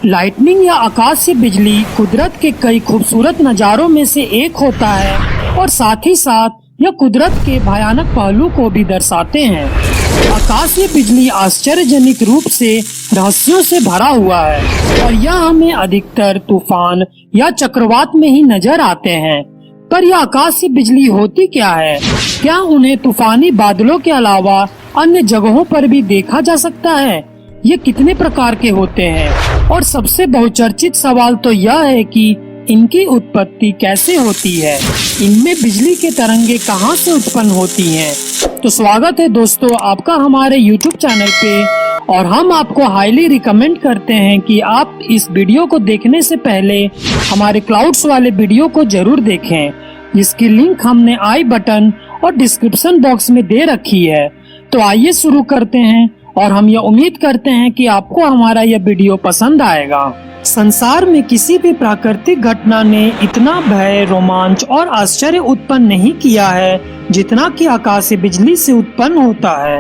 Lightning या आकाशीय बिजली कुदरत के कई खूबसूरत नज़ारों में से एक होता है और साथ ही साथ यह कुदरत के भयानक पहलू को भी दर्शाते हैं। आकाशीय बिजली आश्चर्यजनक रूप से रहस्यों से भरा हुआ है और यह हमें अधिकतर तूफान या चक्रवात में ही नजर आते हैं। पर यह आकाशीय बिजली होती क्या है? क्या उन्हें तूफानी बादलों के अलावा अन्य जगहों पर भी देखा जा सकता है? ये कितने प्रकार के होते हैं? और सबसे बहुचर्चित सवाल तो यह है कि इनकी उत्पत्ति कैसे होती है? इनमें बिजली के तरंगे कहां से उत्पन्न होती हैं? तो स्वागत है दोस्तों आपका हमारे YouTube चैनल पे और हम आपको हाईली रिकमेंड करते हैं कि आप इस वीडियो को देखने से पहले हमारे क्लाउड्स वाले वीडियो को जरूर देखें, जिसकी लिंक हमने आई बटन और डिस्क्रिप्शन बॉक्स में दे रखी है। तो आइए शुरू करते हैं और हम यह उम्मीद करते हैं कि आपको हमारा यह वीडियो पसंद आएगा। संसार में किसी भी प्राकृतिक घटना ने इतना भय, रोमांच और आश्चर्य उत्पन्न नहीं किया है जितना कि आकाशीय बिजली से उत्पन्न होता है।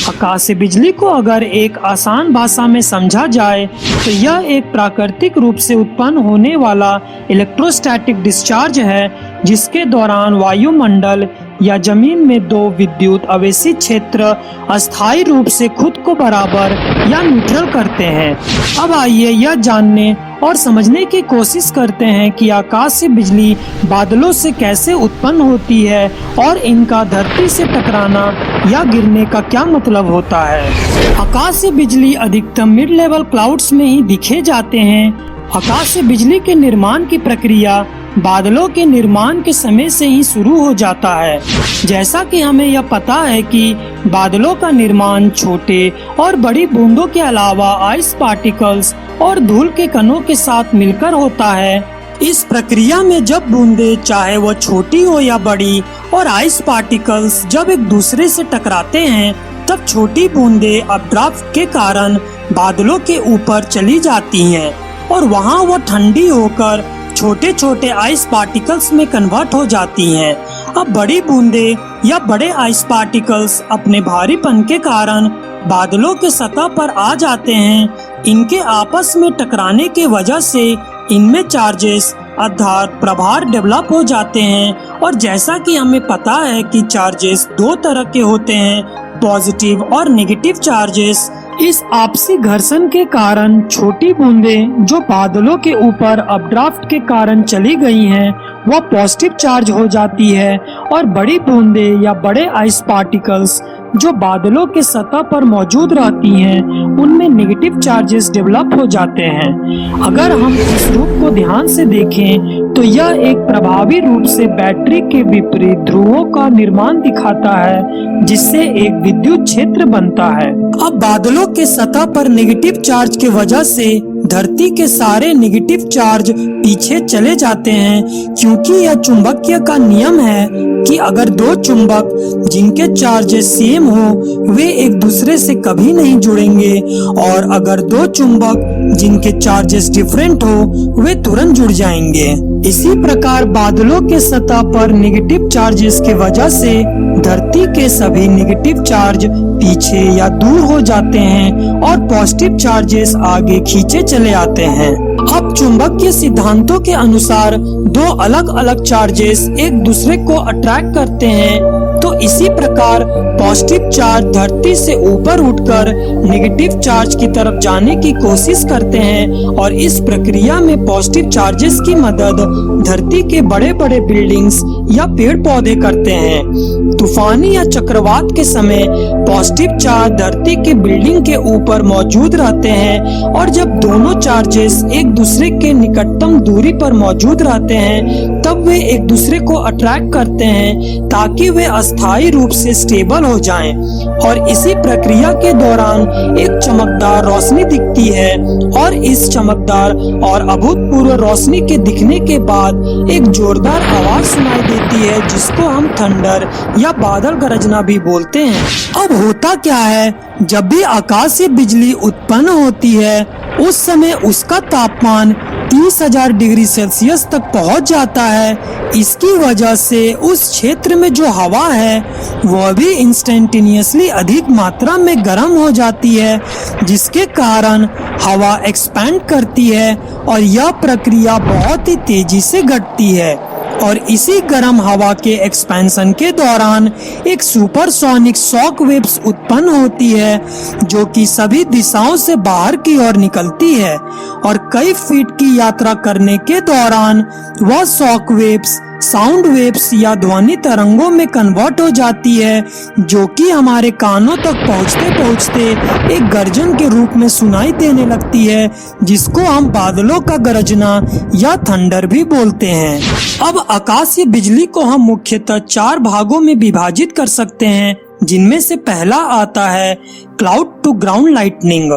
आकाशीय बिजली को अगर एक आसान भाषा में समझा जाए तो यह एक प्राकृतिक रूप से उत्पन्न होने वाला इलेक्ट्रोस्टैटिक डिस्चार्ज है, जिसके दौरान वायुमंडल या जमीन में दो विद्युत आवेशित क्षेत्र अस्थायी रूप से खुद को बराबर या न्यूट्रल करते हैं। अब आइए यह जानने और समझने की कोशिश करते हैं कि आकाशीय बिजली बादलों से कैसे उत्पन्न होती है और इनका धरती से टकराना या गिरने का क्या मतलब होता है। आकाशीय बिजली अधिकतम मिड लेवल क्लाउड्स में ही दिखे जाते हैं। आकाशीय बिजली के निर्माण की प्रक्रिया बादलों के निर्माण के समय से ही शुरू हो जाता है। जैसा कि हमें यह पता है कि बादलों का निर्माण छोटे और बड़ी बूंदों के अलावा आइस पार्टिकल्स और धूल के कणों के साथ मिलकर होता है। इस प्रक्रिया में जब बूंदें, चाहे वो छोटी हो या बड़ी, और आइस पार्टिकल्स जब एक दूसरे से टकराते हैं, तब छोटी बूंदें अपड्राफ्ट के कारण बादलों के ऊपर चली जाती हैं और वहाँ वो ठंडी होकर छोटे छोटे आइस पार्टिकल्स में कन्वर्ट हो जाती हैं। अब बड़ी बूंदें या बड़े आइस पार्टिकल्स अपने भारीपन के कारण बादलों के सतह पर आ जाते हैं। इनके आपस में टकराने के वजह से इनमें चार्जेस अर्थात प्रभार डेवलप हो जाते हैं। और जैसा कि हमें पता है कि चार्जेस दो तरह के होते हैं, पॉजिटिव और नेगेटिव चार्जेस। इस आपसी घर्षण के कारण छोटी बूंदें जो बादलों के ऊपर अपड्राफ्ट के कारण चली गई हैं, वह पॉजिटिव चार्ज हो जाती है और बड़ी बूंदें या बड़े आइस पार्टिकल्स जो बादलों के सतह पर मौजूद रहती हैं, उनमें नेगेटिव चार्जेस डेवलप हो जाते हैं। अगर हम इस रूप को ध्यान से देखें तो यह एक प्रभावी रूप से बैटरी के विपरीत ध्रुवों का निर्माण दिखाता है, जिससे एक विद्युत क्षेत्र बनता है। अब बादलों के सतह पर नेगेटिव चार्ज के वजह से धरती के सारे नेगेटिव चार्ज पीछे चले जाते हैं, क्योंकि यह चुंबकीय का नियम है कि अगर दो चुंबक जिनके चार्जेस सेम हो वे एक दूसरे से कभी नहीं जुड़ेंगे, और अगर दो चुंबक जिनके चार्जेस डिफरेंट हो वे तुरंत जुड़ जाएंगे। इसी प्रकार बादलों के सतह पर नेगेटिव चार्जेस के वजह से धरती के सभी नेगेटिव चार्ज पीछे या दूर हो जाते हैं और पॉजिटिव चार्जेस आगे खींचे चले आते हैं। अब चुंबकीय सिद्धांतों के अनुसार दो अलग अलग चार्जेस एक दूसरे को अट्रैक्ट करते हैं, तो इसी प्रकार पॉजिटिव चार्ज धरती से ऊपर उठकर नेगेटिव चार्ज की तरफ जाने की कोशिश करते हैं और इस प्रक्रिया में पॉजिटिव चार्जेस की मदद धरती के बड़े बड़े बिल्डिंग्स या पेड़ पौधे करते हैं। तूफानी या चक्रवात के समय पॉजिटिव चार्ज धरती के बिल्डिंग के ऊपर मौजूद रहते हैं, और जब दोनों चार्जेस एक दूसरे के निकटतम दूरी पर मौजूद रहते हैं तब वे एक दूसरे को अट्रैक्ट करते हैं ताकि वे अस्थायी रूप से स्टेबल हो जाएं। और इसी प्रक्रिया के दौरान एक चमकदार रोशनी दिखती है, और इस चमकदार और अभूतपूर्व रोशनी के दिखने के बाद एक जोरदार आवाज सुनाई देती है, जिसको हम थंडर या बादल गरजना भी बोलते हैं। अब होता क्या है, जब भी आकाशीय बिजली उत्पन्न होती है उस समय उसका तापमान 30,000 डिग्री सेल्सियस तक पहुंच जाता है। इसकी वजह से उस क्षेत्र में जो हवा है वह भी इंस्टेंटेनियसली अधिक मात्रा में गर्म हो जाती है, जिसके कारण हवा एक्सपैंड करती है और यह प्रक्रिया बहुत ही तेजी से घटती है। और इसी गर्म हवा के एक्सपेंशन के दौरान एक सुपरसोनिक शॉक वेव्स उत्पन्न होती है, जो कि सभी दिशाओं से बाहर की ओर निकलती है और कई फीट की यात्रा करने के दौरान वह शॉक वेव्स साउंड वेव्स या ध्वनि तरंगों में कन्वर्ट हो जाती है, जो कि हमारे कानों तक पहुंचते पहुंचते एक गर्जन के रूप में सुनाई देने लगती है, जिसको हम बादलों का गरजना या थंडर भी बोलते हैं। अब आकाशीय बिजली को हम मुख्यतः 4 भागों में विभाजित कर सकते हैं, जिनमें से पहला आता है cloud to ground lightning.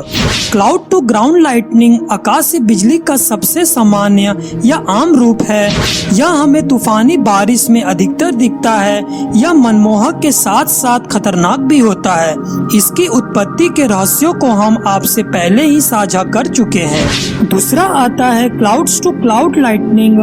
Cloud to ground lightning आकाशीय बिजली का सबसे सामान्य या आम रूप है। यह हमें तूफानी बारिश में अधिकतर दिखता है। यह मनमोहक के साथ साथ खतरनाक भी होता है। इसकी उत्पत्ति के रहस्यों को हम आपसे पहले ही साझा कर चुके हैं। दूसरा आता है clouds to cloud lightning.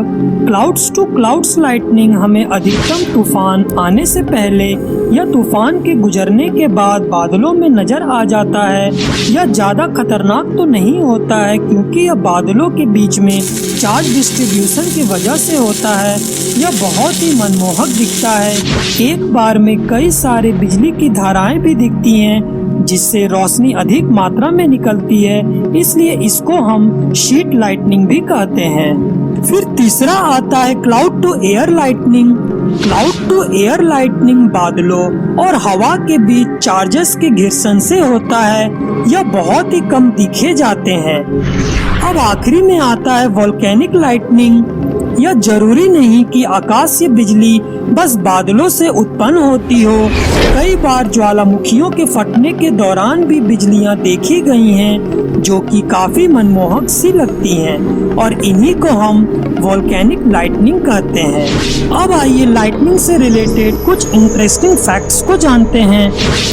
Clouds to clouds lightning हमें अधिकतम तूफान आने से पहले या तूफान के गुजरने के बाद बादलों में नजर आ जाता है। यह ज्यादा खतरनाक तो नहीं होता है, क्योंकि यह बादलों के बीच में चार्ज डिस्ट्रीब्यूशन की वजह से होता है। यह बहुत ही मनमोहक दिखता है। एक बार में कई सारे बिजली की धाराएं भी दिखती हैं, जिससे रोशनी अधिक मात्रा में निकलती है, इसलिए इसको हम शीट लाइटनिंग भी कहते हैं। फिर तीसरा आता है cloud to air lightning. Cloud to air lightning बादलों और हवा के बीच चार्जेस के घर्षण से होता है। यह बहुत ही कम दिखे जाते हैं। अब आखिरी में आता है वोल्केनिक लाइटनिंग। यह जरूरी नहीं कि आकाशीय बिजली बस बादलों से उत्पन्न होती हो। कई बार ज्वालामुखियों के फटने के दौरान भी बिजलियां देखी गई हैं, जो कि काफी मनमोहक सी लगती हैं, और इन्हीं को हम वोल्केनिक लाइटनिंग कहते हैं। अब आइए लाइटनिंग से रिलेटेड कुछ इंटरेस्टिंग फैक्ट्स को जानते हैं।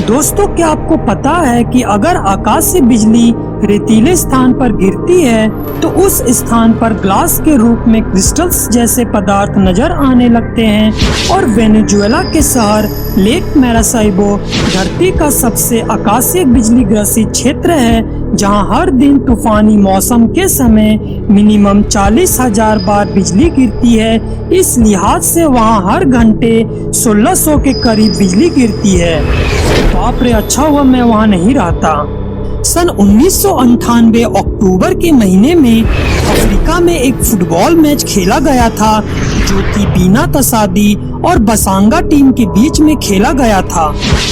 दोस्तों, क्या आपको पता है कि अगर आकाशीय बिजली रेतीले स्थान पर गिरती है तो उस स्थान पर ग्लास के रूप में क्रिस्टल्स जैसे पदार्थ नजर आने लगते हैं, और वेनेजुएला के शहर लेक मैरासाइबो धरती का सबसे आकाशीय बिजली ग्रसित क्षेत्र है, जहां हर दिन तूफानी मौसम के समय मिनिमम 40,000 बार बिजली गिरती है। इस लिहाज से वहां हर घंटे 1600 के करीब बिजली गिरती है। बाप रे, अच्छा हुआ मैं वहां नहीं रहता। सन 1998 अक्टूबर के महीने में अफ्रीका में एक फुटबॉल मैच खेला गया था, जो कि बीना तसादी और बसांगा टीम के बीच में खेला गया था,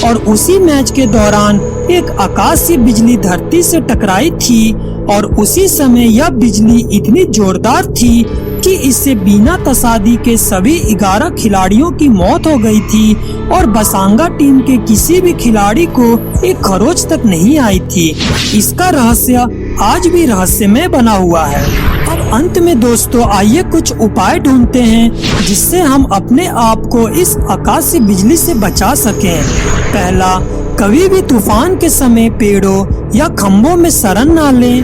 और उसी मैच के दौरान एक आकाशीय बिजली धरती से टकराई थी, और उसी समय यह बिजली इतनी जोरदार थी कि इससे बीना तसादी के सभी 11 खिलाड़ियों की मौत हो गई थी, और बसांगा टीम के किसी भी खिलाड़ी को एक खरोच तक नहीं आई थी। इसका रहस्य आज भी रहस्यमय बना हुआ है। अब अंत में दोस्तों, आइए कुछ उपाय ढूंढते हैं जिससे हम अपने आप को इस आकाशीय बिजली से बचा सकें। पहला, कभी भी तूफान के समय पेड़ों या खम्भों में शरण न लें।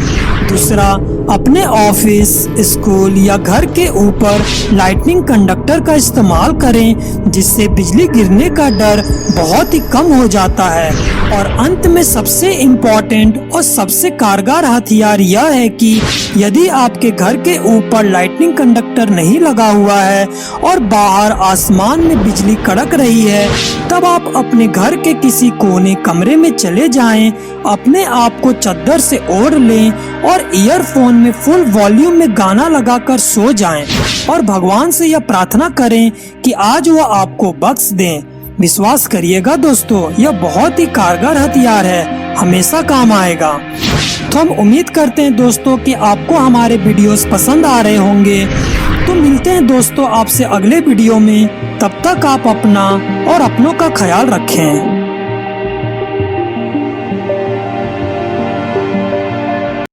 दूसरा, अपने ऑफिस, स्कूल या घर के ऊपर लाइटनिंग कंडक्टर का इस्तेमाल करें, जिससे बिजली गिरने का डर बहुत ही कम हो जाता है। और अंत में सबसे इम्पोर्टेंट और सबसे कारगर हथियार यह है कि यदि आपके घर के ऊपर लाइटनिंग कंडक्टर नहीं लगा हुआ है और बाहर आसमान में बिजली कड़क रही है, तब आप अपने घर के किसी कोने कमरे में चले जाएं, अपने आप को चादर से ओढ़ लें और ईयरफोन में फुल वॉल्यूम में गाना लगाकर सो जाएं, और भगवान से यह प्रार्थना करें कि आज वह आपको बख्श दें। विश्वास करिएगा दोस्तों, यह बहुत ही कारगर हथियार है, हमेशा काम आएगा। तो हम उम्मीद करते हैं दोस्तों कि आपको हमारे वीडियोस पसंद आ रहे होंगे। तो मिलते हैं दोस्तों आपसे अगले वीडियो में। तब तक आप अपना और अपनों का ख्याल रखें।